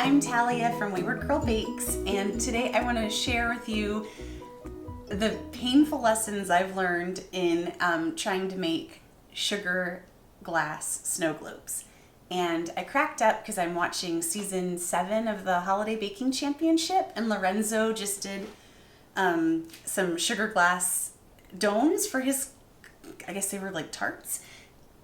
I'm Talia from Wayward Bakes, and today I want to share with you the painful lessons I've learned in trying to make sugar glass snow globes. And I cracked up because I'm watching season 7 of the Holiday Baking Championship, and Lorenzo just did some sugar glass domes for his, I guess they were like tarts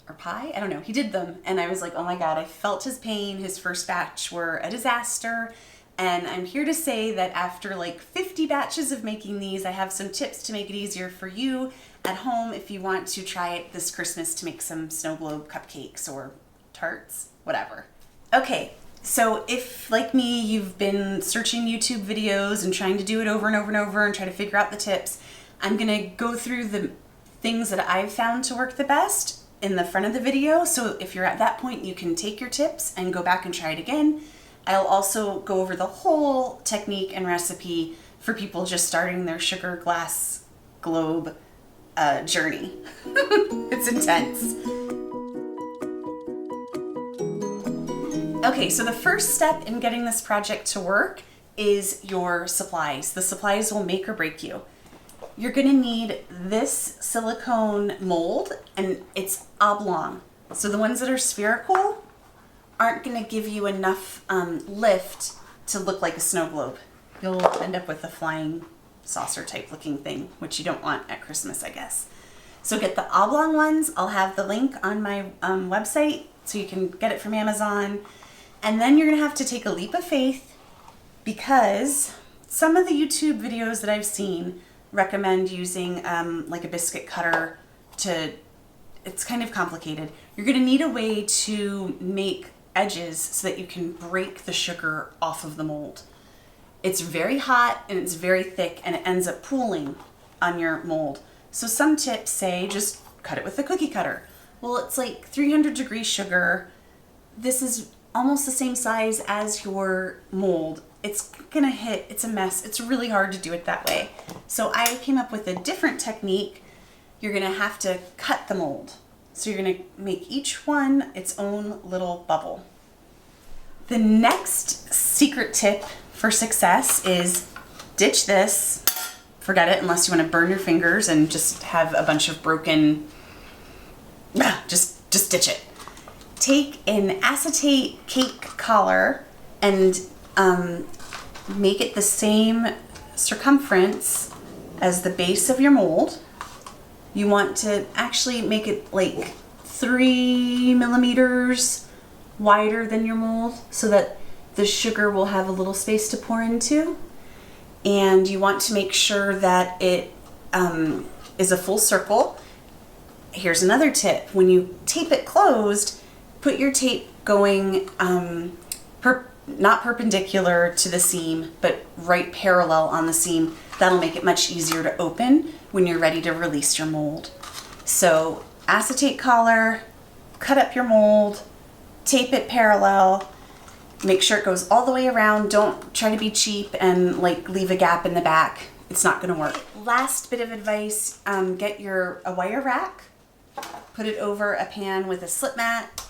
or pie, I don't know. He did them, and I was like, oh my god, I felt his pain. His first batch were a disaster, and I'm here to say that after like 50 batches of making these, I have some tips to make it easier for you at home if you want to try it this Christmas to make some snow globe cupcakes or tarts, whatever. Okay, so if, like me, you've been searching YouTube videos and trying to do it over and over and over and try to figure out the tips, I'm gonna go through the things that I've found to work the best in the front of the video, so if you're at that point, you can take your tips and go back and try it again. I'll also go over the whole technique and recipe for people just starting their sugar glass globe journey. It's intense. Okay, so the first step in getting this project to work is your supplies. The supplies will make or break you. You're gonna need this silicone mold, and it's oblong. So the ones that are spherical aren't gonna give you enough lift to look like a snow globe. You'll end up with a flying saucer type looking thing, which you don't want at Christmas, I guess. So get the oblong ones. I'll have the link on my website so you can get it from Amazon. And then you're gonna have to take a leap of faith, because some of the YouTube videos that I've seen recommend using like a biscuit cutter it's kind of complicated. You're gonna need a way to make edges so that you can break the sugar off of the mold. It's very hot and it's very thick, and it ends up pooling on your mold. So some tips say just cut it with a cookie cutter. Well, it's like 300 degrees sugar. This is almost the same size as your mold. It's gonna hit, it's a mess. It's really hard to do it that way. So I came up with a different technique. You're gonna have to cut the mold. So you're gonna make each one its own little bubble. The next secret tip for success is ditch this. Forget it unless you wanna burn your fingers and just have a bunch of broken, just ditch it. Take an acetate cake collar and make it the same circumference as the base of your mold. You want to actually make it like 3 millimeters wider than your mold so that the sugar will have a little space to pour into. And you want to make sure that it is a full circle. Here's another tip. When you tape it closed, put your tape going not perpendicular to the seam, but right parallel on the seam. That'll make it much easier to open when you're ready to release your mold. So acetate collar, cut up your mold, tape it parallel, make sure it goes all the way around. Don't try to be cheap and like leave a gap in the back. It's not gonna work. Last bit of advice, get a wire rack, put it over a pan with a slip mat,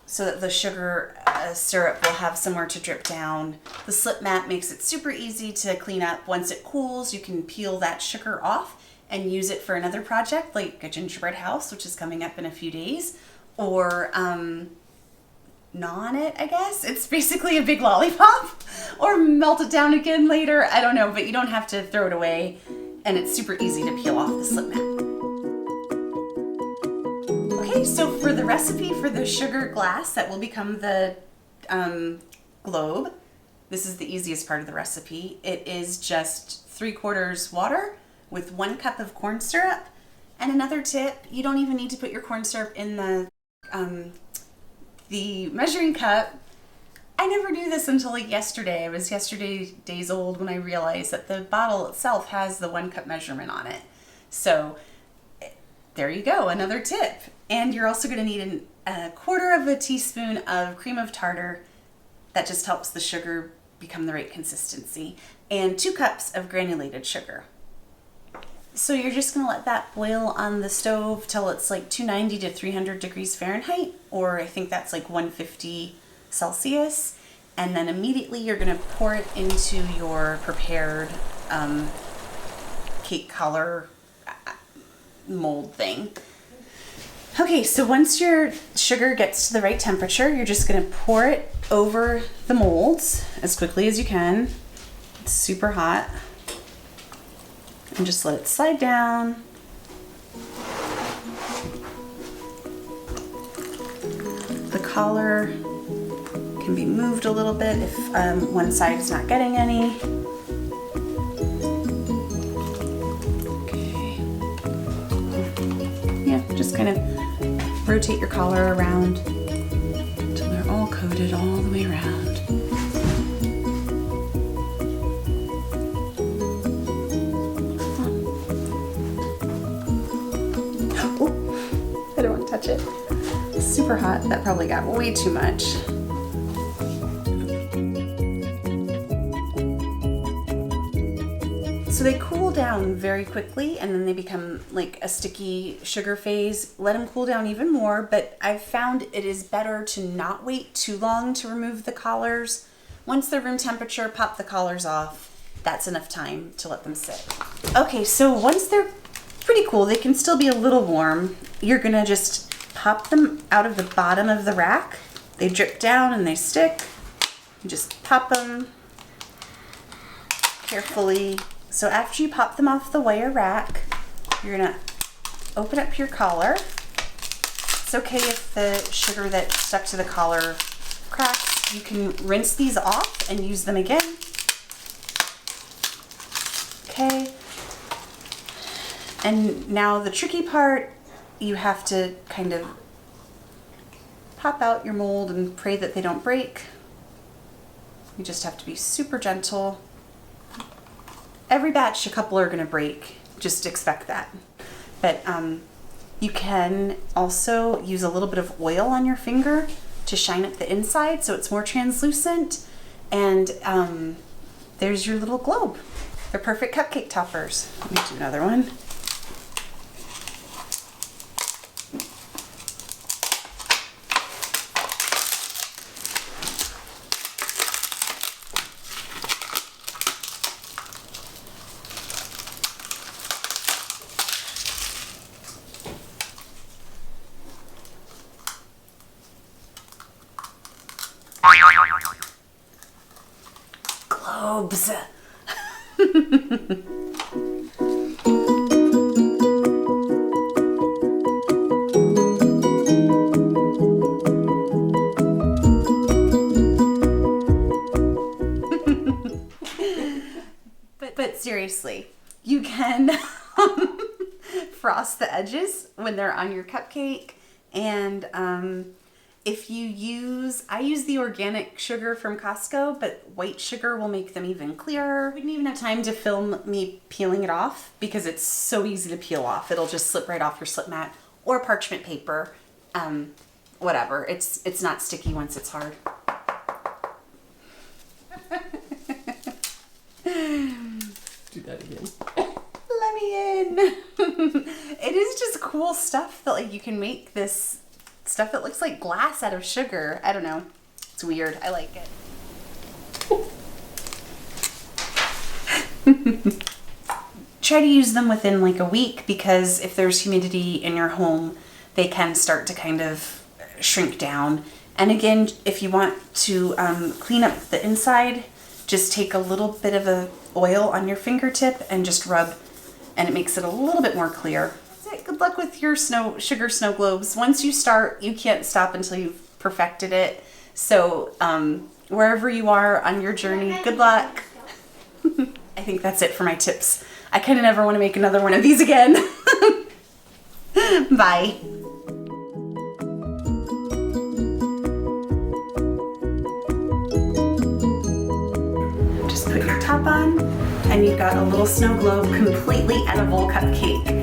so that the sugar syrup will have somewhere to drip down. The slip mat makes it super easy to clean up. Once it cools, you can peel that sugar off and use it for another project, like a gingerbread house, which is coming up in a few days, or gnaw on it, I guess. It's basically a big lollipop, or melt it down again later. I don't know, but you don't have to throw it away, and it's super easy to peel off the slip mat. Okay, so for the recipe for the sugar glass that will become the globe, this is the easiest part of the recipe. It is just 3/4 water with 1 cup of corn syrup. And another tip, you don't even need to put your corn syrup in the measuring cup. I never knew this until like yesterday. I was days old when I realized that the bottle itself has the 1 cup measurement on it. So there you go, another tip. And you're also gonna need a 1/4 teaspoon of cream of tartar. That just helps the sugar become the right consistency. And 2 cups of granulated sugar. So you're just gonna let that boil on the stove till it's like 290 to 300 degrees Fahrenheit, or I think that's like 150 Celsius, and then immediately you're gonna pour it into your prepared cake color mold thing. Okay, so once your sugar gets to the right temperature, you're just gonna pour it over the molds as quickly as you can. It's super hot. And just let it slide down. The collar can be moved a little bit if one side is not getting any. Okay. Yeah, just kind of rotate your collar around until they're all coated all the way around. Oh, I don't want to touch it. It's super hot. That probably got way too much. So they cool down very quickly and then they become like a sticky sugar phase. Let them cool down even more, but I've found it is better to not wait too long to remove the collars. Once they're room temperature, pop the collars off. That's enough time to let them sit. Okay, so once they're pretty cool, they can still be a little warm. You're gonna just pop them out of the bottom of the rack. They drip down and they stick. You just pop them carefully. So after you pop them off the wire rack, you're gonna open up your collar. It's okay if the sugar that stuck to the collar cracks. You can rinse these off and use them again. Okay. And now the tricky part, you have to kind of pop out your mold and pray that they don't break. You just have to be super gentle. Every batch, a couple are gonna break. Just expect that. But you can also use a little bit of oil on your finger to shine up the inside so it's more translucent. And there's your little globe. They're perfect cupcake toppers. Let me do another one. Globes. But seriously, you can frost the edges when they're on your cupcake, and if you use, I use the organic sugar from Costco, but white sugar will make them even clearer. We didn't even have time to film me peeling it off because it's so easy to peel off. It'll just slip right off your slip mat or parchment paper, whatever. It's not sticky once it's hard. Do that again. Let me in. It is just cool stuff that like you can make this stuff that looks like glass out of sugar. I don't know. It's weird. I like it. Try to use them within like a week because if there's humidity in your home, they can start to kind of shrink down. And again, if you want to clean up the inside, just take a little bit of a oil on your fingertip and just rub, and it makes it a little bit more clear. Good luck with your sugar snow globes. Once you start, you can't stop until you've perfected it. So wherever you are on your journey, good luck. I think that's it for my tips. I kind of never want to make another one of these again. Bye. Just put your top on, and you've got a little snow globe, completely edible cupcake.